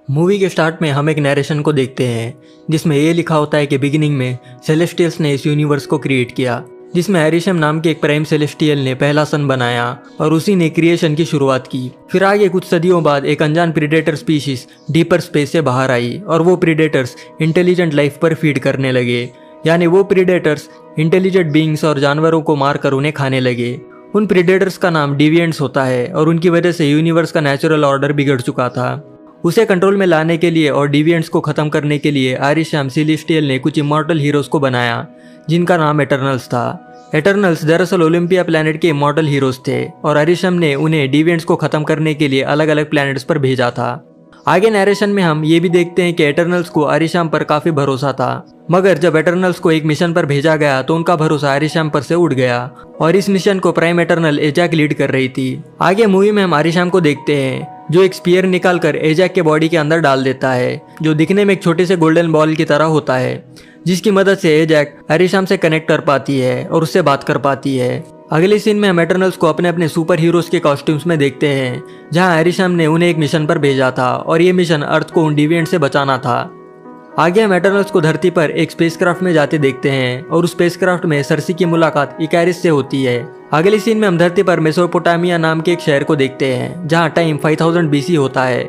Movie के start में हम एक नरेशन को देखते हैं जिसमें ये लिखा होता है कि बिगिनिंग में सेलेस्टियल्स ने इस यूनिवर्स को क्रिएट किया, जिसमें एरिशम नाम के एक प्राइम सेलेस्टियल ने पहला सन बनाया और उसी ने क्रिएशन की शुरुआत की। फिर आगे कुछ सदियों बाद एक अनजान प्रीडेटर स्पीशीज डीपर स्पेस से बाहर आई और वो प्रीडेटर्स इंटेलिजेंट लाइफ पर फीड करने लगे, यानी वो प्रीडेटर्स इंटेलिजेंट बीइंग्स और जानवरों को मारकर उन्हें खाने लगे। उन प्रीडेटर्स का नाम डिविएंट्स होता है और उनकी वजह से यूनिवर्स का नेचुरल ऑर्डर बिगड़ चुका था। उसे कंट्रोल में लाने के लिए और डिविएंट्स को खत्म करने के लिए आरिशम सेलेस्टियल ने कुछ इमॉर्टल हीरोज को बनाया जिनका नाम एटर्नल्स था। एटर्नल्स दरअसल ओलंपिया प्लैनेट के इमॉर्टल हीरोज थे और आरिशम ने उन्हें डिविएंट्स को खत्म करने के लिए अलग अलग प्लैनेट्स पर भेजा था। आगे नरेशन में हम ये भी देखते हैं कि एटर्नल्स को आरिशम पर काफी भरोसा था, मगर जब एटर्नल्स को एक मिशन पर भेजा गया तो उनका भरोसा आरिशम पर से उड़ गया और इस मिशन को प्राइम एटर्नल एजैक लीड कर रही थी। आगे मूवी में हम आरिशम को देखते हैं जो एक स्पीयर निकालकर एजैक के बॉडी के अंदर डाल देता है, जो दिखने में एक छोटे से गोल्डन बॉल की तरह होता है, जिसकी मदद से एजैक आरिशम से कनेक्ट कर पाती है और उससे बात कर पाती है। अगले सीन में हम एटर्नल्स को अपने अपने सुपर हीरोज के कॉस्ट्यूम्स में देखते हैं, जहां आरिशम ने उन्हें एक मिशन पर भेजा था और ये मिशन अर्थ को उन डिविएंट से बचाना था। आगे हम एटर्नल्स को धरती पर एक स्पेसक्राफ्ट में जाते देखते हैं और उस स्पेसक्राफ्ट में सर्सी की मुलाकात इकारिस से होती है। अगले सीन में हम धरती पर मेसोपोटामिया नाम के एक शहर को देखते हैं जहां टाइम 5000 BC होता है।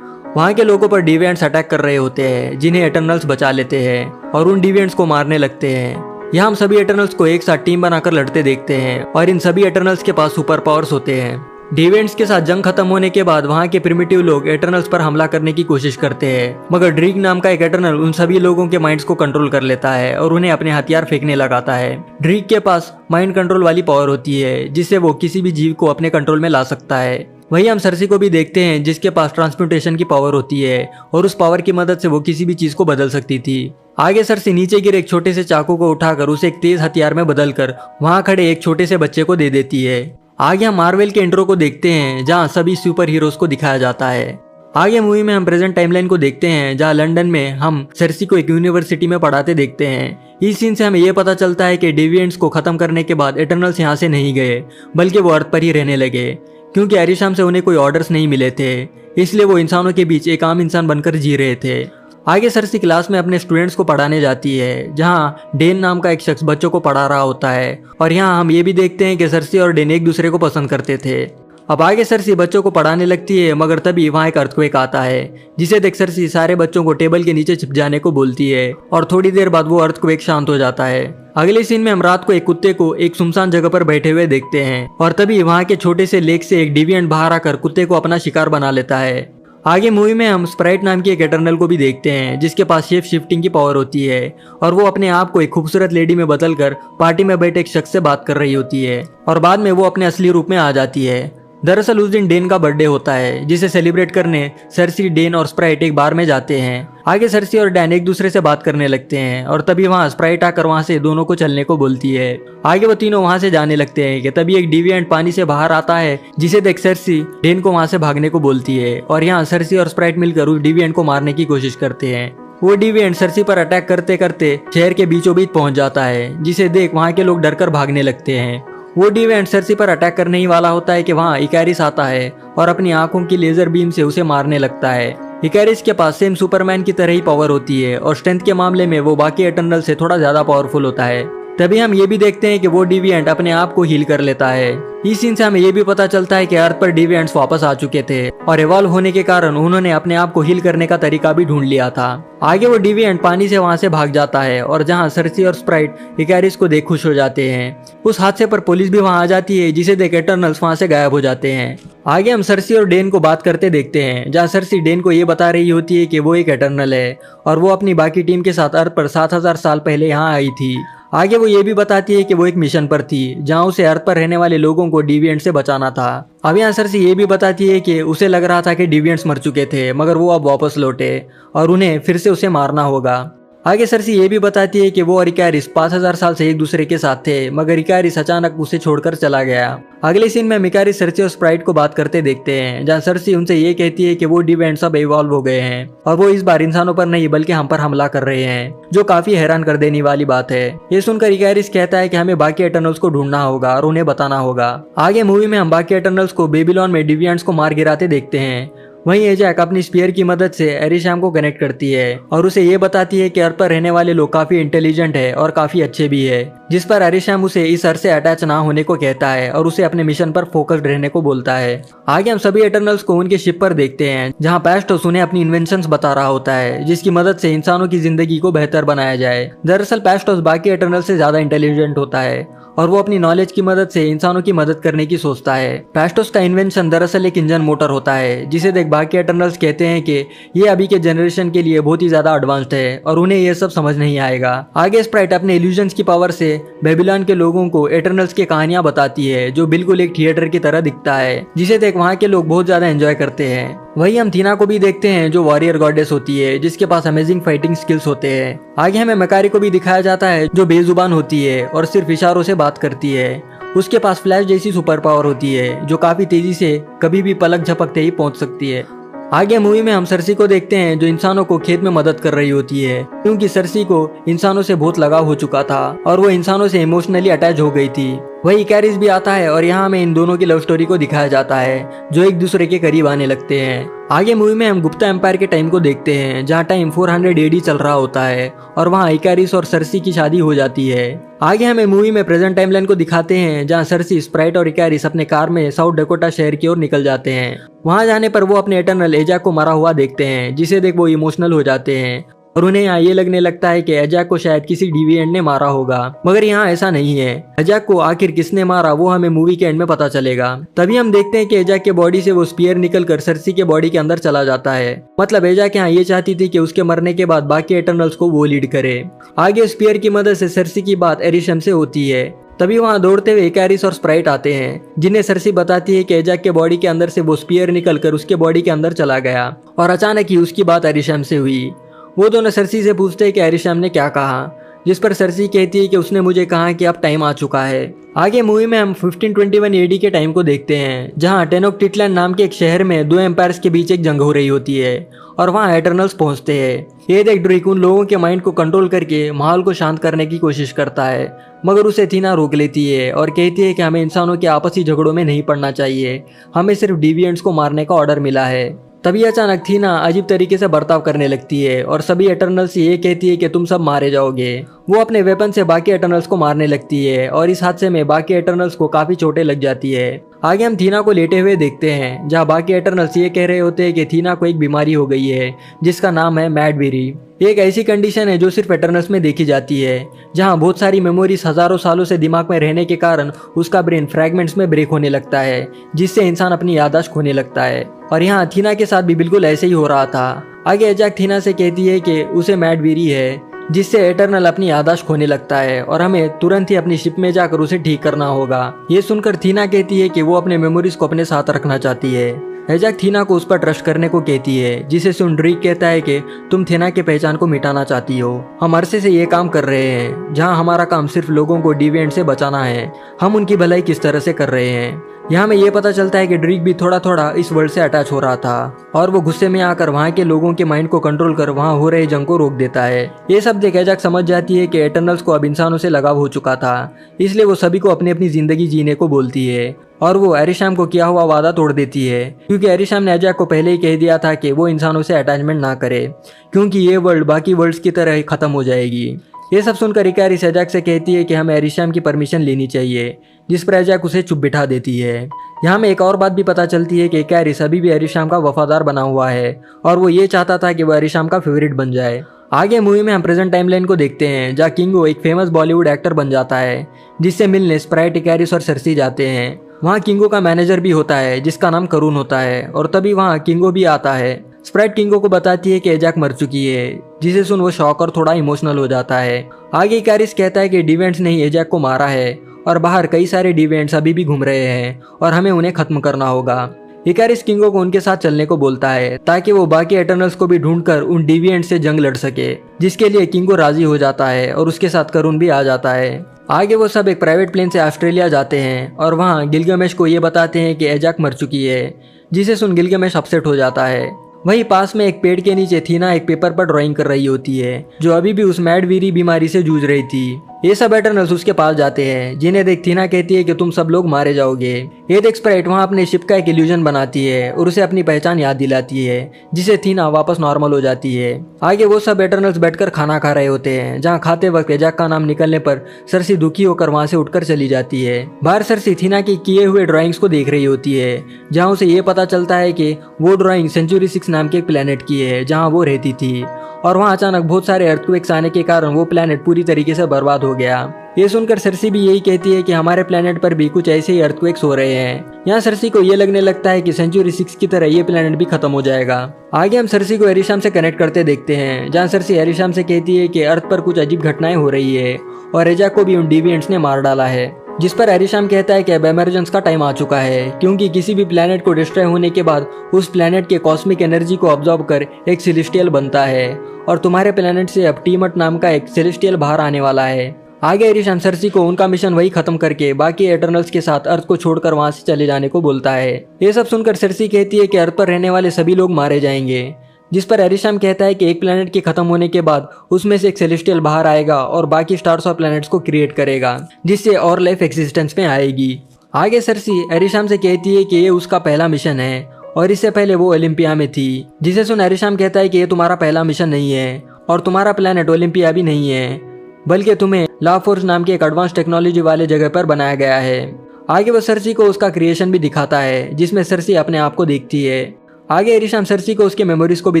वहां के लोगों पर डिविएंट्स अटैक कर रहे होते हैं जिन्हें एटर्नल्स बचा लेते हैं और उन डिविएंट्स को मारने लगते हैं। यहाँ हम सभी एटर्नल्स को एक साथ टीम बनाकर लड़ते देखते हैं और इन सभी एटर्नल्स के पास सुपर पावर्स होते हैं। डिविएंट्स के साथ जंग खत्म होने के बाद वहाँ के प्रिमिटिव लोग एटर्नल्स पर हमला करने की कोशिश करते हैं, मगर ड्रीक नाम का एक एटर्नल उन सभी लोगों के माइंड्स को कंट्रोल कर लेता है और उन्हें अपने हथियार फेंकने लगाता है। ड्रीक के पास माइंड कंट्रोल वाली पावर होती है जिससे वो किसी भी जीव को अपने कंट्रोल में ला सकता है। वहीं हम सर्सी को भी देखते हैं जिसके पास ट्रांसम्यूटेशन की पावर होती है और उस पावर की मदद से वो किसी भी चीज को बदल सकती थी। आगे सर्सी नीचे गिरे एक छोटे से चाकू को उठाकर उसे एक तेज हथियार में बदलकर वहां खड़े एक छोटे से बच्चे को दे देती है। आगे हम मार्वल के इंट्रो को देखते हैं जहां सभी सुपर हीरोज को दिखाया जाता है। आगे मूवी में हम प्रेजेंट टाइमलाइन को देखते हैं जहां लंदन में हम सर्सी को एक यूनिवर्सिटी में पढ़ाते देखते हैं। इस सीन से हमें यह पता चलता है कि डिविएंट्स को खत्म करने के बाद एटर्नल्स यहाँ से नहीं गए बल्कि वो अर्थ पर ही रहने लगे, क्योंकि आरिशम से उन्हें कोई ऑर्डर्स नहीं मिले थे, इसलिए वो इंसानों के बीच एक आम इंसान बनकर जी रहे थे। आगे सर्सी क्लास में अपने स्टूडेंट्स को पढ़ाने जाती है जहां डेन नाम का एक शख्स बच्चों को पढ़ा रहा होता है और यहाँ हम ये भी देखते हैं कि सर्सी और डेन एक दूसरे को पसंद करते थे। अब आगे सर्सी बच्चों को पढ़ाने लगती है, मगर तभी वहाँ एक अर्थक्वेक आता है जिसे देख सर्सी सारे बच्चों को टेबल के नीचे छिप जाने को बोलती है और थोड़ी देर बाद वो अर्थक्वेक शांत हो जाता है। अगले सीन में हम रात को एक कुत्ते को एक सुनसान जगह पर बैठे हुए देखते हैं और तभी वहाँ के छोटे से लेक से एक डिविएंट बाहर आकर कुत्ते को अपना शिकार बना लेता है। आगे मूवी में हम स्प्राइट नाम की एक एटर्नल को भी देखते हैं जिसके पास शेप शिफ्टिंग की पावर होती है और वो अपने आप को एक खूबसूरत लेडी में बदलकर पार्टी में बैठे एक शख्स से बात कर रही होती है और बाद में वो अपने असली रूप में आ जाती है। दरअसल उस दिन डेन का बर्थडे होता है जिसे सेलिब्रेट करने सर्सी, डेन और स्प्राइट एक बार में जाते हैं। आगे सर्सी और डैन एक दूसरे से बात करने लगते हैं और तभी वहाँ स्प्राइट आकर वहाँ से दोनों को चलने को बोलती है। आगे वो तीनों वहाँ से जाने लगते हैं कि तभी एक डिविएंट पानी से बाहर आता है जिसे देख सर्सी डेन को वहाँ से भागने को बोलती है और यहाँ सर्सी और स्प्राइट मिलकर उस डिविएंट को मारने की कोशिश करते हैं। वो डिविएंट सर्सी पर अटैक करते करते शहर के बीचों बीच पहुंच जाता है, जिसे देख वहाँ के लोग डरकर भागने लगते हैं। वो डिविएंट सर्सी पर अटैक करने ही वाला होता है कि वहाँ इकारिस आता है और अपनी आंखों की लेजर बीम से उसे मारने लगता है। इकारिस के पास सेम सुपरमैन की तरह ही पावर होती है और स्ट्रेंथ के मामले में वो बाकी एटर्नल से थोड़ा ज्यादा पावरफुल होता है। तभी हम ये भी देखते हैं कि वो डिविएंट अपने आप को हील कर लेता है। इस सीन से हमें ये भी पता चलता है कि अर्थ पर डिविएंट्स वापस आ चुके थे और इवॉल्व होने के कारण उन्होंने अपने आप को हील करने का तरीका भी ढूंढ लिया था। आगे वो डिविएंट पानी से वहां से भाग जाता है और जहां सर्सी और स्प्राइट इकारिस को देख खुश हो जाते हैं। उस हादसे पर पुलिस भी वहां आ जाती है जिसे देख एटर्नल्स वहां से गायब हो जाते हैं। आगे हम सर्सी और डेन को बात करते देखते हैं जहां सर्सी डेन को ये बता रही होती है कि वो एक एटर्नल है और वो अपनी बाकी टीम के साथ अर्थ पर 7000 साल पहले यहाँ आई थी। आगे वो ये भी बताती है कि वो एक मिशन पर थी जहां उसे अर्थ पर रहने वाले लोगों को डिविएंट से बचाना था। अब यहाँ सर्सी ये भी बताती है कि उसे लग रहा था कि डिविएंट्स मर चुके थे, मगर वो अब वापस लौटे और उन्हें फिर से उसे मारना होगा। आगे सर्सी ये भी बताती है कि वो और इकारिस 5000 साल से एक दूसरे के साथ थे, मगर इकारिस अचानक उसे छोड़कर चला गया। अगले सीन में इकारिस सर्सी और स्प्राइट को बात करते देखते हैं जहां सर्सी उनसे ये कहती है कि वो डिविएंट्स सब इवॉल्व हो गए हैं और वो इस बार इंसानों पर नहीं बल्कि हम पर हमला कर रहे हैं, जो काफी हैरान कर देने वाली बात है। ये सुनकर इकारिस कहता है कि हमें बाकी एटर्नल्स को ढूंढना होगा और उन्हें बताना होगा। आगे मूवी में हम बाकी एटर्नल्स को बेबीलोन में डिविएंट्स को मार गिराते देखते हैं वहीं एजैक अपनी स्पीयर की मदद से एरिशाम को कनेक्ट करती है और उसे ये बताती है कि अर्थ पर रहने वाले लोग काफी इंटेलिजेंट है और काफी अच्छे भी है, जिस पर एरिशाम उसे इस अर्थ से अटैच ना होने को कहता है और उसे अपने मिशन पर फोकस्ड रहने को बोलता है। आगे हम सभी एटर्नल्स को उनके शिप पर देखते हैं जहाँ पैस्टोस उन्हें अपनी इन्वेंशंस बता रहा होता है जिसकी मदद से इंसानों की जिंदगी को बेहतर बनाया जाए। दरअसल पैस्टोस बाकी एटर्नल से ज्यादा इंटेलिजेंट होता है और वो अपनी नॉलेज की मदद से इंसानों की मदद करने की सोचता है। पैस्टोस का इन्वेंशन दरअसल एक इंजन मोटर होता है जिसे देख बाकी एटर्नल्स कहते हैं कि ये अभी के जनरेशन के लिए बहुत ही ज्यादा एडवांस्ड है और उन्हें ये सब समझ नहीं आएगा। आगे स्प्राइट अपने इल्यूजन्स की पावर से बेबीलोन के लोगों को एटर्नल्स की कहानियां बताती है जो बिल्कुल एक थिएटर की तरह दिखता है जिसे देख वहाँ के लोग बहुत ज्यादा एंजॉय करते हैं। वही हम थीना को भी देखते हैं जो वॉरियर गॉडेस होती है जिसके पास अमेजिंग फाइटिंग स्किल्स होते हैं। आगे हमें मकारी को भी दिखाया जाता है जो बेजुबान होती है और सिर्फ इशारों से बात करती है। उसके पास फ्लैश जैसी सुपर पावर होती है जो काफी तेजी से कभी भी पलक झपकते ही पहुंच सकती है। आगे मूवी में हम सरसी को देखते हैं जो इंसानों को खेत में मदद कर रही होती है क्योंकि सरसी को इंसानों से बहुत लगाव हो चुका था और वो इंसानों से इमोशनली अटैच हो गई थी। वही इकैरिस भी आता है और यहाँ हमें इन दोनों की लव स्टोरी को दिखाया जाता है जो एक दूसरे के करीब आने लगते हैं। आगे मूवी में हम गुप्ता एम्पायर के टाइम को देखते हैं जहाँ टाइम 400 AD चल रहा होता है और वहाँ इकैरिस और सरसी की शादी हो जाती है। आगे हमें मूवी में प्रेजेंट टाइमलाइन को दिखाते हैं जहाँ सरसी, स्प्राइट और इकैरिस अपने कार में साउथ डकोटा शहर की ओर निकल जाते हैं। वहाँ जाने पर वो अपने एटर्नल एजैक को मरा हुआ देखते हैं जिसे देख वो इमोशनल हो जाते हैं और उन्हें यहाँ ये लगने लगता है कि एजैक को शायद किसी डिविएंट ने मारा होगा, मगर यहाँ ऐसा नहीं है। एजैक को आखिर किसने मारा वो हमें मूवी के एंड में पता चलेगा। तभी हम देखते हैं कि एजैक के बॉडी से वो स्पीयर निकलकर सरसी के बॉडी के अंदर चला जाता है। मतलब एजैक यहाँ ये चाहती थी कि उसके मरने के बाद बाकी एटर्नल्स को वो लीड करे। आगे स्पीयर की मदद से सरसी की बात एरिशम से होती है। तभी वहाँ दौड़ते हुए इकैरिस और स्प्राइट आते हैं जिन्हें सरसी बताती है कि एजैक के बॉडी के अंदर से वो स्पीयर निकलकर उसके बॉडी के अंदर चला गया और अचानक ही उसकी बात एरिशम से हुई। वो दोनों सरसी से पूछते हैं कि एरिशम ने क्या कहा, जिस पर सरसी कहती है कि उसने मुझे कहा कि अब टाइम आ चुका है। आगे मूवी में हम 1521 AD के टाइम को देखते हैं जहां टेनोक्टिट्लान नाम के एक शहर में दो एम्पायर्स के बीच एक जंग हो रही होती है और वहां एटर्नल्स पहुंचते हैं। ये देख ड्रेक उन लोगों के माइंड को कंट्रोल करके माहौल को शांत करने की कोशिश करता है, मगर उसे थीना रोक लेती है और कहती है कि हमें इंसानों के आपसी झगड़ों में नहीं पड़ना चाहिए, हमें सिर्फ डिविएंट्स को मारने का ऑर्डर मिला है। तभी अचानक थीना अजीब तरीके से बर्ताव करने लगती है और सभी एटर्नल्स से ये कहती है कि तुम सब मारे जाओगे। वो अपने वेपन से बाकी एटर्नल्स को मारने लगती है और इस हादसे में बाकी एटर्नल्स को काफी चोटें लग जाती है। आगे हम थीना को लेटे हुए देखते हैं जहाँ बाकी एटर्नल्स ये कह रहे होते हैं कि थीना को एक बीमारी हो गई है जिसका नाम है मैडबेरी। एक ऐसी कंडीशन है जो सिर्फ एटर्नल्स में देखी जाती है जहाँ बहुत सारी मेमोरीज हजारों सालों से दिमाग में रहने के कारण उसका ब्रेन फ्रैगमेंट्स में ब्रेक होने लगता है जिससे इंसान अपनी याददाश्त खोने लगता है। और यहाँ थीना के साथ भी बिल्कुल ऐसे ही हो रहा था। आगे एजैक थीना से कहती है कि उसे मैडबेरी है जिससे एटर्नल अपनी याददाश्त खोने लगता है और हमें तुरंत ही अपनी शिप में जाकर उसे ठीक करना होगा। ये सुनकर थीना कहती है कि वो अपने मेमोरीज को अपने साथ रखना चाहती है। एजैक थीना को उस पर ट्रस्ट करने को कहती है जिसे सुन ड्रीक कहता है कि तुम थीना के पहचान को मिटाना चाहती हो। हम अरसे से ये काम कर रहे हैं जहाँ हमारा काम सिर्फ लोगों को डिविएंट से बचाना है, हम उनकी भलाई किस तरह से कर रहे हैं। यहाँ में ये पता चलता है कि ड्रीक भी थोड़ा थोड़ा इस वर्ल्ड से अटैच हो रहा था और वो गुस्से में आकर वहाँ के लोगों के माइंड को कंट्रोल कर वहाँ हो रहे जंग को रोक देता है। ये सब देख एजैक समझ जाती है कि एटर्नल्स को अब इंसानों से लगाव हो चुका था, इसलिए वो सभी को अपनी अपनी जिंदगी जीने को बोलती है और वो एरिशाम को किया हुआ वादा तोड़ देती है क्योंकि एरिशाम ने एजैक को पहले ही कह दिया था कि वो इंसानों से अटैचमेंट ना करे क्योंकि ये वर्ल्ड बाकी वर्ल्ड्स की तरह ही खत्म हो जाएगी। ये सब सुनकर इकैरिस एजैक से कहती है कि हमें एरिशाम की परमिशन लेनी चाहिए, जिस पर एजैक उसे चुप बिठा देती है। यहाँ में एक और बात भी पता चलती है कि इकैरिस अभी भी एरिशाम का वफादार बना हुआ है और वो ये चाहता था कि वो एरिशाम का फेवरेट बन जाए। आगे मूवी में हम प्रेजेंट टाइमलाइन को देखते हैं जहाँ किंगो एक फेमस बॉलीवुड एक्टर बन जाता है जिससे मिलने स्प्राइट, इकैरिस और सरसी जाते हैं। वहाँ किंगो का मैनेजर भी होता है जिसका नाम करून होता है और तभी वहाँ किंगो भी आता है। स्प्राइट किंगो को बताती है कि एजैक मर चुकी है, जिसे सुन वो शॉक और थोड़ा इमोशनल हो जाता है। आगे इकैरिस कहता है कि डिवेंट्स ने ही एजैक को मारा है और बाहर कई सारे डिवेंट्स अभी भी घूम रहे हैं और हमें उन्हें खत्म करना होगा। इकैरिस किंगो को उनके साथ चलने को बोलता है ताकि वो बाकी एटर्नल्स को भी ढूंढकर उन डिविएंट से जंग लड़ सके, जिसके लिए किंगो राजी हो जाता है और उसके साथ करून भी आ जाता है। आगे वो सब एक प्राइवेट प्लेन से ऑस्ट्रेलिया जाते हैं और वहाँ गिलगमेश को ये बताते हैं कि एजैक मर चुकी है, जिसे सुन गिलगमेश अपसेट हो जाता है। वहीं पास में एक पेड़ के नीचे थीना एक पेपर पर ड्राइंग कर रही होती है जो अभी भी उस मैडबेरी बीमारी से जूझ रही थी। ये सब एटर्नल्स उसके पास जाते हैं, जिन्हें देख थीना कहती है कि तुम सब लोग मारे जाओगे। ये देख स्प्राइट वहाँ अपने शिप का एक इल्यूजन बनाती है और उसे अपनी पहचान याद दिलाती है, जिसे थीना वापस नॉर्मल हो जाती है। आगे वो सब एटर्नल्स बैठकर खाना खा रहे होते हैं, जहाँ खाते वक्त एजाक का नाम निकलने पर सरसी दुखी होकर वहाँ से उठकर चली जाती है। बाहर सरसी थीना की किए हुए ड्राइंग्स को देख रही होती है, जहाँ उसे ये पता चलता है कि वो ड्राइंग सेंचुरी 6 नाम के एक प्लेनेट की है, जहाँ वो रहती थी। और वहाँ अचानक बहुत सारे अर्थक्वेक्स आने के कारण वो प्लेनेट पूरी तरीके से बर्बाद हो गया। ये सुनकर सरसी भी यही कहती है कि हमारे प्लेनेट पर भी कुछ ऐसे ही अर्थक्वेक्स हो रहे हैं। यहाँ सरसी को ये लगने लगता है कि सेंचुरी 6 की तरह ये प्लेनेट भी खत्म हो जाएगा। आगे हम सरसी को एरिशाम से कनेक्ट करते देखते हैं, जहाँ सरसी एरिशाम से कहती है कि अर्थ पर कुछ अजीब घटनाएं हो रही है और एजाक को भी उन डिविएंट्स ने मार डाला है। जिस पर एरिशाम कहता है कि अब इमरजेंस का टाइम आ चुका है, क्योंकि किसी भी प्लेनेट को डिस्ट्रॉय होने के बाद उस प्लेनेट के कॉस्मिक एनर्जी को ऑब्जॉर्ब कर एक सेलेस्टियल बनता है और तुम्हारे प्लेनेट से अब टीमट नाम का एक सेलेस्टियल बाहर आने वाला है। आगे एरिशाम सरसी को उनका मिशन वही खत्म करके बाकी एटर्नल्स के साथ अर्थ को छोड़कर वहां से चले जाने को बोलता है। ये सब सुनकर सरसी कहती है कि अर्थ पर रहने वाले सभी लोग मारे जाएंगे, जिस पर एरिशाम कहता है कि एक प्लेनेट के खत्म होने के बाद उसमें से एक सेलेस्टियल बाहर आएगा और बाकी स्टार्स और प्लैनेट्स को क्रिएट करेगा, जिससे और लाइफ एक्सिस्टेंस में आएगी। आगे सरसी एरिशाम से कहती है कि ये उसका पहला मिशन है और इससे पहले वो ओलंपिया में थी, जिसे सुन एरिशाम कहता है कि ये तुम्हारा पहला मिशन नहीं है और तुम्हारा प्लेनेट ओलंपिया भी नहीं है, बल्कि तुम्हें ला फोर्स नाम की एक एडवांस टेक्नोलॉजी वाले जगह पर बनाया गया है। आगे वो सरसी को उसका क्रिएशन भी दिखाता है, जिसमें सरसी अपने आप को देखती है। आगे एरिशाम सरसी को उसके मेमोरीज को भी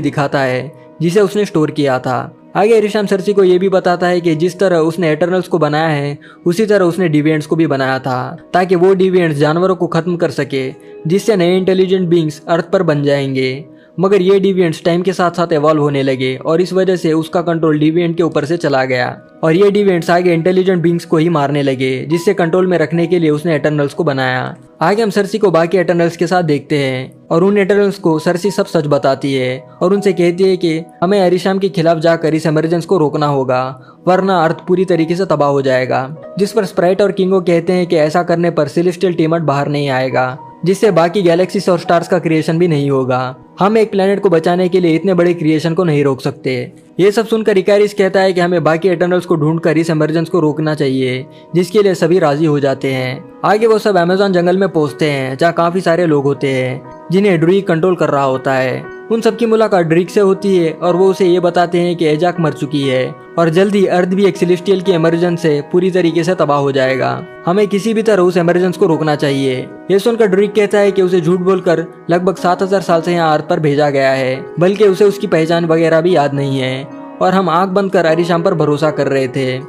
दिखाता है, जिसे उसने स्टोर किया था। आगे एरिशाम सरसी को ये भी बताता है कि जिस तरह उसने एटर्नल्स को बनाया है, उसी तरह उसने डिविएंट्स को भी बनाया था, ताकि वो डिविएंट्स जानवरों को खत्म कर सके, जिससे नए इंटेलिजेंट बींग्स अर्थ पर बन जाएंगे। मगर ये डिविएंट्स टाइम के साथ साथ एवॉल्व होने लगे और इस वजह से उसका कंट्रोल डिविएंट के ऊपर से चला गया और ये डिविएंट्स आगे इंटेलिजेंट बींग्स को ही मारने लगे, जिससे कंट्रोल में रखने के लिए उसने एटर्नल्स को बनाया। आगे हम सरसी को बाकी एटर्नल्स के साथ देखते हैं और उन एटर्नल्स को सरसी सब सच बताती है और उनसे कहती है कि हमें एरिशाम के खिलाफ जाकर इस इमरजेंस को रोकना होगा, वरना अर्थ पूरी तरीके से तबाह हो जाएगा। जिस पर स्प्राइट और किंगो कहते हैं कि ऐसा करने पर सेलेस्टियल टीमट बाहर नहीं आएगा, जिससे बाकी गैलेक्सीज और स्टार्स का क्रिएशन भी नहीं होगा। हम एक प्लेनेट को बचाने के लिए इतने बड़े क्रिएशन को नहीं रोक सकते। ये सब सुनकर इकारिस कहता है कि हमें बाकी एटर्नल्स को ढूंढकर इस इमरजेंस को रोकना चाहिए, जिसके लिए सभी राजी हो जाते हैं। आगे वो सब अमेज़न जंगल में पहुंचते हैं, जहाँ काफी सारे लोग होते हैं जिन्हें ड्रूइग कंट्रोल कर रहा होता है। उन सबकी मुलाकात ड्रीक से होती है और वो उसे ये बताते हैं कि एजाक मर चुकी है और जल्दी अर्थ भी एक सेलेस्टियल की इमरजेंस से पूरी तरीके से तबाह हो जाएगा। हमें किसी भी तरह उस इमरजेंस को रोकना चाहिए। ये सुनकर ड्रीक कहता है कि उसे झूठ बोलकर लगभग 7000 साल से यहाँ अर्थ पर भेजा गया है, बल्कि उसे उसकी पहचान वगैरह भी याद नहीं है और हम आंख बंद कर एरिशाम पर भरोसा कर रहे थे।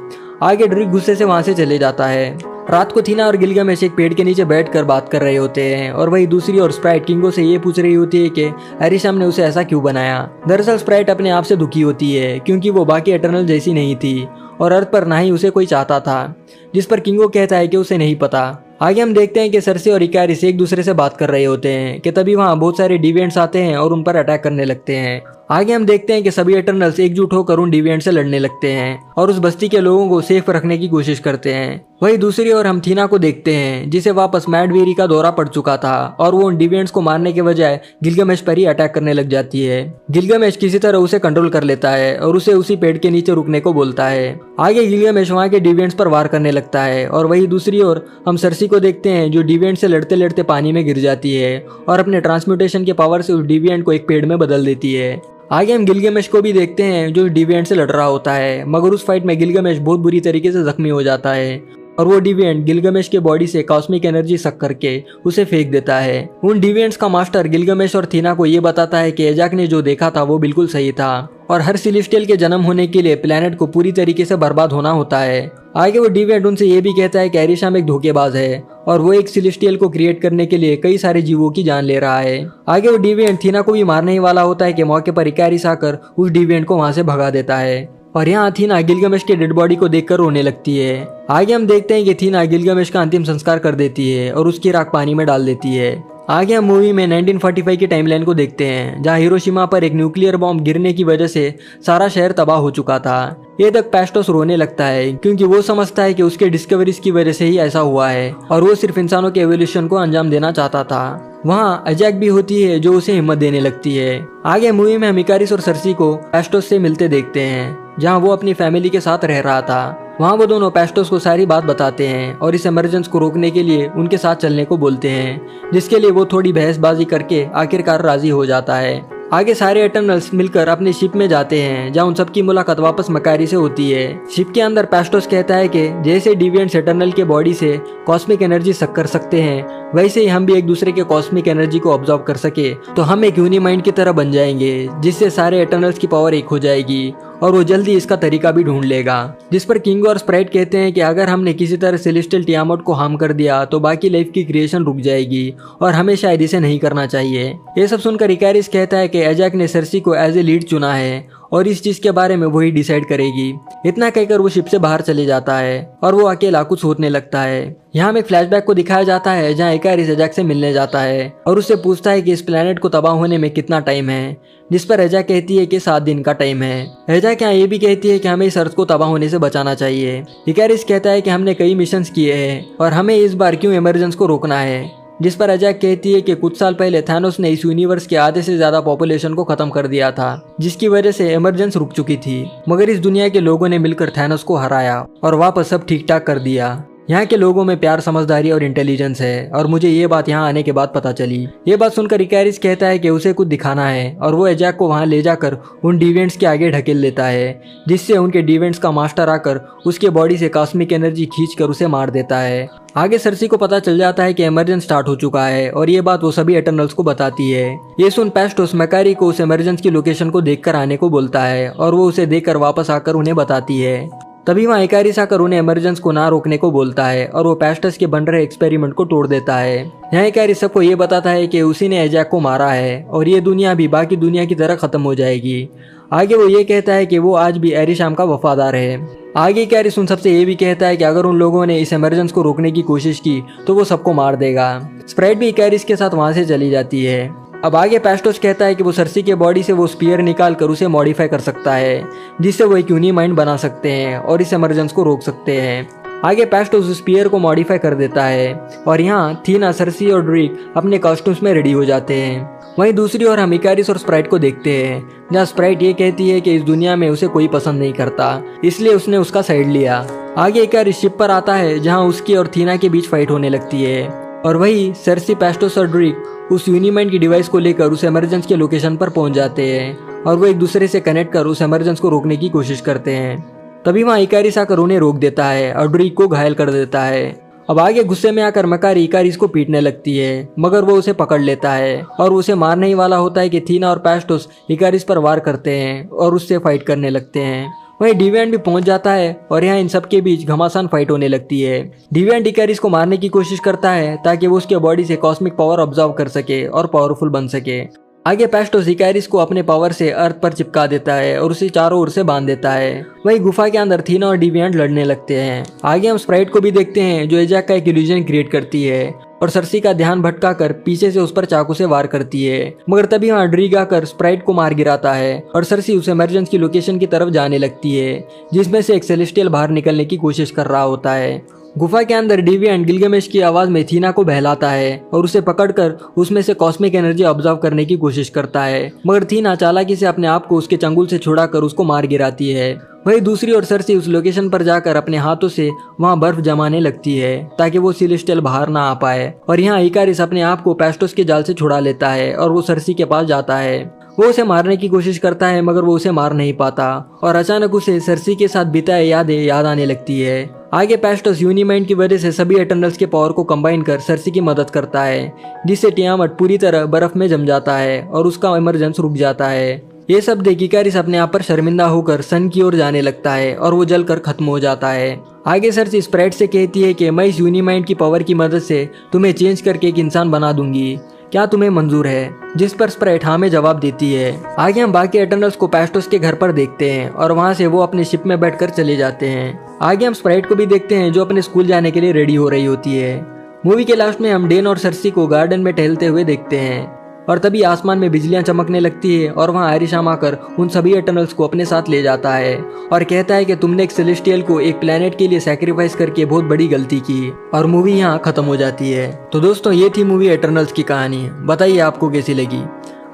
आगे ड्रीक गुस्से से वहां से चले जाता है। रात को थीना और गिलगामेश एक पेड़ के नीचे बैठकर बात कर रहे होते हैं और वही दूसरी ओर स्प्राइट किंगो से ये पूछ रही होती है कि एरिशाम ने उसे ऐसा क्यों बनाया। दरअसल स्प्राइट अपने आप से दुखी होती है, क्योंकि वो बाकी एटर्नल जैसी नहीं थी और अर्थ पर ना ही उसे कोई चाहता था, जिस पर किंगो कहता है कि उसे नहीं पता। आगे हम देखते हैं कि सरसी और इकारिस एक दूसरे से बात कर रहे होते हैं कि तभी वहाँ बहुत सारे डिविएंट्स आते हैं और उन पर अटैक करने लगते हैं। आगे हम देखते हैं कि सभी एटर्नल्स एकजुट होकर उन डिविएंट से लड़ने लगते हैं और उस बस्ती के लोगों को सेफ रखने की कोशिश करते हैं। वही दूसरी ओर हम थीना को देखते हैं, जिसे वापस मैड वेरी का दौरा पड़ चुका था और वो उन डिविएंट्स को मारने के बजाय गिलगामेश पर ही अटैक करने लग जाती है। गिलगामेश किसी तरह उसे कंट्रोल कर लेता है और उसे उसी पेड़ के नीचे रुकने को बोलता है। आगे गिलगामेश वहाँ के डिविएंट्स पर वार करने लगता है और वही दूसरी ओर हम सरसी को देखते हैं, जो डिविएंट से लड़ते लड़ते पानी में गिर जाती है और अपने ट्रांसम्यूटेशन के पावर से उस डिविएंट को एक पेड़ में बदल देती है। आगे हम गिलगामेश को भी देखते हैं, जो डिविएंट से लड़ रहा होता है, मगर उस फाइट में गिलगामेश बहुत बुरी तरीके से जख्मी हो जाता है और वो डिविएंट गिलगामेश के बॉडी से कॉस्मिक एनर्जी सक करके उसे फेंक देता है। उन डिविएंट्स का मास्टर गिलगामेश और थीना को ये बताता है कि एजाक ने जो देखा था वो बिल्कुल सही था और हर सेलेस्टियल के जन्म होने के लिए प्लेनेट को पूरी तरीके से बर्बाद होना होता है। आगे वो डिविएंट उनसे ये भी कहता है कि एरिशाम एक धोखेबाज है और वो एक सेलेस्टियल को क्रिएट करने के लिए कई सारे जीवों की जान ले रहा है। आगे वो डिविएंट थीना को भी मारने ही वाला होता है कि मौके पर इकारिस आकर उस डिविएंट को वहां से भगा देता है और यहाँ थीना गिलगामेश के डेड बॉडी को देखकर रोने लगती है। आगे हम देखते हैं कि थीना गिलगामेश का अंतिम संस्कार कर देती है और उसकी राख पानी में डाल देती है। आगे हम मूवी में 1945 की टाइमलाइन को देखते हैं, जहाँ हिरोशिमा पर एक न्यूक्लियर बॉम्ब गिरने की वजह से सारा शहर तबाह हो चुका था। ये तक पैस्टोस रोने लगता है, क्योंकि वो समझता है कि उसके डिस्कवरीज की वजह से ही ऐसा हुआ है और वो सिर्फ इंसानों के एवोल्यूशन को अंजाम देना चाहता था। वहाँ एजाक भी होती है, जो उसे हिम्मत देने लगती है। आगे मूवी में हम इकारिस और सरसी को पैस्टोस से मिलते देखते हैं, जहाँ वो अपनी फैमिली के साथ रह रहा था। वहाँ वो दोनों पेस्टोस को सारी बात बताते हैं और इस इमरजेंस को रोकने के लिए उनके साथ चलने को बोलते हैं, जिसके लिए वो थोड़ी बहसबाजी करके आखिरकार राजी हो जाता है। आगे सारे एटर्नल्स मिलकर अपने शिप में जाते हैं, जहाँ उन सबकी मुलाकात वापस मकारी से होती है। शिप के अंदर पेस्टोस कहता है कि जैसे डिविएंट्स एटर्नल के बॉडी से कॉस्मिक एनर्जी सक कर सकते हैं, वैसे ही हम भी एक दूसरे के कॉस्मिक एनर्जी को ऑब्जर्व कर सके तो हम एक यूनिमाइंड की तरह बन जाएंगे, जिससे सारे एटर्नल्स की पावर एक हो जाएगी और वो जल्दी इसका तरीका भी ढूंढ लेगा। जिस पर किंग और स्प्राइट कहते हैं कि अगर हमने किसी तरह सेलेस्टियल टियामोट को हार्म कर दिया तो बाकी लाइफ की क्रिएशन रुक जाएगी और हमें शायद इसे नहीं करना चाहिए। ये सब सुनकर इकारिस कहता है कि एजैक ने सर्सी को एज ए लीड चुना है और इस चीज के बारे में वही डिसाइड करेगी। इतना कहकर वो शिप से बाहर चले जाता है और वो अकेला कुछ सोचने लगता है। यहाँ हमें फ्लैशबैक को दिखाया जाता है जहाँ इकारिस एजैक से मिलने जाता है और उससे पूछता है कि इस प्लेनेट को तबाह होने में कितना टाइम है, जिस पर एजैक कहती है कि 7 दिन का टाइम है। एजैक यहाँ ये भी कहती है कि हमें इस अर्थ को तबाह होने से बचाना चाहिए। इकारिस कहता है कि हमने कई मिशंस किए हैं और हमें इस बार क्यों इमरजेंस को रोकना है, जिस पर एजैक कहती है कि कुछ साल पहले थैनोस ने इस यूनिवर्स के आधे से ज्यादा पॉपुलेशन को खत्म कर दिया था, जिसकी वजह से इमरजेंस रुक चुकी थी, मगर इस दुनिया के लोगों ने मिलकर थैनोस को हराया और वापस सब ठीक ठाक कर दिया। यहाँ के लोगों में प्यार, समझदारी और इंटेलिजेंस है और मुझे ये बात यहाँ आने के बाद पता चली। ये बात सुनकर इकारिस कहता है कि उसे कुछ दिखाना है और वो एजैक को वहाँ ले जाकर उन डिवेंट्स के आगे ढकेल देता है, जिससे उनके डिवेंट्स का मास्टर आकर उसके बॉडी से कॉस्मिक एनर्जी खींचकर उसे मार देता है। आगे सर्सी को पता चल जाता है कि इमरजेंस स्टार्ट हो चुका है और ये बात वो सभी एटर्नल्स को बताती है। ये सुन पेस्टोस मकारी को उस इमरजेंस की लोकेशन को देखकर आने को बोलता है और वो उसे देखकर वापस आकर उन्हें बताती है। तभी वहाँ इकारिस आकर उन्हें इमरजेंस को ना रोकने को बोलता है और वो पेस्टस के बन रहे एक्सपेरिमेंट को तोड़ देता है। यहाँ इकारिस सबको ये बताता है कि उसी ने एजैक को मारा है और ये दुनिया भी बाकी दुनिया की तरह खत्म हो जाएगी। आगे वो ये कहता है कि वो आज भी एरिशाम का वफादार है। आगे इकारिस उन सबसे ये भी कहता है कि अगर उन लोगों ने इस इमरजेंस को रोकने की कोशिश की तो वो सबको मार देगा। स्प्राइट भी इकारिस के साथ वहाँ से चली जाती है। अब आगे पेस्टोस कहता है कि वो सर्सी के बॉडी से वो स्पीयर निकाल कर उसे मॉडिफाई कर सकता है, जिससे वो एक यूनिमाइंड बना सकते हैं और इस इमरजेंस को रोक सकते हैं। आगे पेस्टोस उस स्पीयर को मॉडिफाई कर देता है और यहाँ थीना, सर्सी और ड्रीक अपने कॉस्ट्यूम्स में रेडी हो जाते हैं। वहीं दूसरी ओर हम इकारिस और स्प्राइट को देखते हैं, जहाँ स्प्राइट ये कहती है कि इस दुनिया में उसे कोई पसंद नहीं करता, इसलिए उसने उसका साइड लिया। आगे इकारिस शिप पर आता है जहाँ उसकी और थीना के बीच फाइट होने लगती है और वही सर्सी, पेस्टोस और ड्रीक उस यूनिमाइंड की डिवाइस को लेकर उस इमरजेंस के लोकेशन पर पहुंच जाते हैं और वो एक दूसरे से कनेक्ट कर उस इमरजेंस को रोकने की कोशिश करते हैं। तभी वहाँ इकारिस आकर उन्हें रोक देता है और ड्रीक को घायल कर देता है। अब आगे गुस्से में आकर मकारी इकारिस को पीटने लगती है, मगर वो उसे पकड़ लेता है और उसे मारने ही वाला होता है कि थीना और पेस्टोस इकारिस पर वार करते हैं और उससे फाइट करने लगते हैं। वहीं डिविएंट भी पहुंच जाता है और यहाँ इन सब के बीच घमासान फाइट होने लगती है। डिविएंट इकारिस को मारने की कोशिश करता है ताकि वो उसके बॉडी से कॉस्मिक पावर ऑब्जर्व कर सके और पावरफुल बन सके। आगे पेस्टोस इकारिस को अपने पावर से अर्थ पर चिपका देता है और उसे चारों ओर से बांध देता है। वहीं गुफा के अंदर थीना और डिविएंट लड़ने लगते हैं। आगे हम स्प्राइट को भी देखते हैं जो एजैक का एक इल्यूजन क्रिएट करती है और सर्सी का ध्यान भटका कर पीछे से उस पर चाकू से वार करती है, मगर तभी वहाँ ड्रीक आकर स्प्राइट को मार गिराता है और सर्सी उस इमरजेंस की लोकेशन की तरफ जाने लगती है, जिसमें से एक सेलेस्टियल बाहर निकलने की कोशिश कर रहा होता है। गुफा के अंदर डिविएंट गिलगमेश की आवाज में थीना को बहलाता है और उसे पकड़कर उसमें से कॉस्मिक एनर्जी ऑब्जर्व करने की कोशिश करता है, मगर थीना चालाकी से अपने आप को उसके चंगुल से छुड़ाकर उसको मार गिराती है। वहीं दूसरी ओर सर्सी उस लोकेशन पर जाकर अपने हाथों से वहां बर्फ जमाने लगती है ताकि वो सेलेस्टियल बाहर ना आ पाए और यहाँ इकारिस अपने आप को पेस्टोस के जाल से छुड़ा लेता है और वो सर्सी के पास जाता है। वो उसे मारने की कोशिश करता है मगर वो उसे मार नहीं पाता और अचानक उसे सर्सी के साथ बिताए यादें याद आने लगती है। आगे पेस्टोस यूनिमाइंड की वजह से सभी एटर्नल्स के पावर को कंबाइन कर सर्सी की मदद करता है, जिससे टियामट पूरी तरह बर्फ में जम जाता है और उसका इमरजेंस रुक जाता है। ये सब देख इकारिस अपने आप पर शर्मिंदा होकर सन की ओर जाने लगता है और वो जलकर खत्म हो जाता है। आगे सर्सी स्प्राइट से कहती है कि मैं इस यूनिमाइंड की पावर की मदद से तुम्हें चेंज करके एक इंसान बना दूंगी, क्या तुम्हें मंजूर है? जिस पर स्प्राइट हाँ में जवाब देती है। आगे हम बाकी एटर्नल्स को पेस्टोस के घर पर देखते हैं और वहाँ से वो अपने शिप में बैठकर चले जाते हैं। आगे हम स्प्राइट को भी देखते हैं जो अपने स्कूल जाने के लिए रेडी हो रही होती है। मूवी के लास्ट में हम डेन और सर्सी को गार्डन में टहलते हुए देखते हैं और तभी आसमान में बिजलियां चमकने लगती है और वहाँ एरिशाम आकर उन सभी एटर्नल्स को अपने साथ ले जाता है और कहता है कि तुमने एक सेलेस्टियल को एक प्लेनेट के लिए सैक्रिफाइस करके बहुत बड़ी गलती की, और मूवी यहाँ खत्म हो जाती है। तो दोस्तों ये थी मूवी एटर्नल्स की कहानी। बताइए आपको कैसी लगी।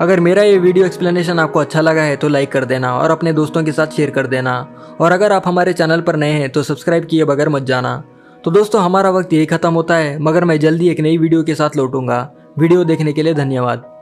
अगर मेरा ये वीडियो एक्सप्लेनेशन आपको अच्छा लगा है तो लाइक कर देना और अपने दोस्तों के साथ शेयर कर देना। और अगर आप हमारे चैनल पर नए हैं तो सब्सक्राइब किए बगैर मत जाना। तो दोस्तों हमारा वक्त यही खत्म होता है, मगर मैं जल्दी एक नई वीडियो के साथ लौटूंगा। वीडियो देखने के लिए धन्यवाद।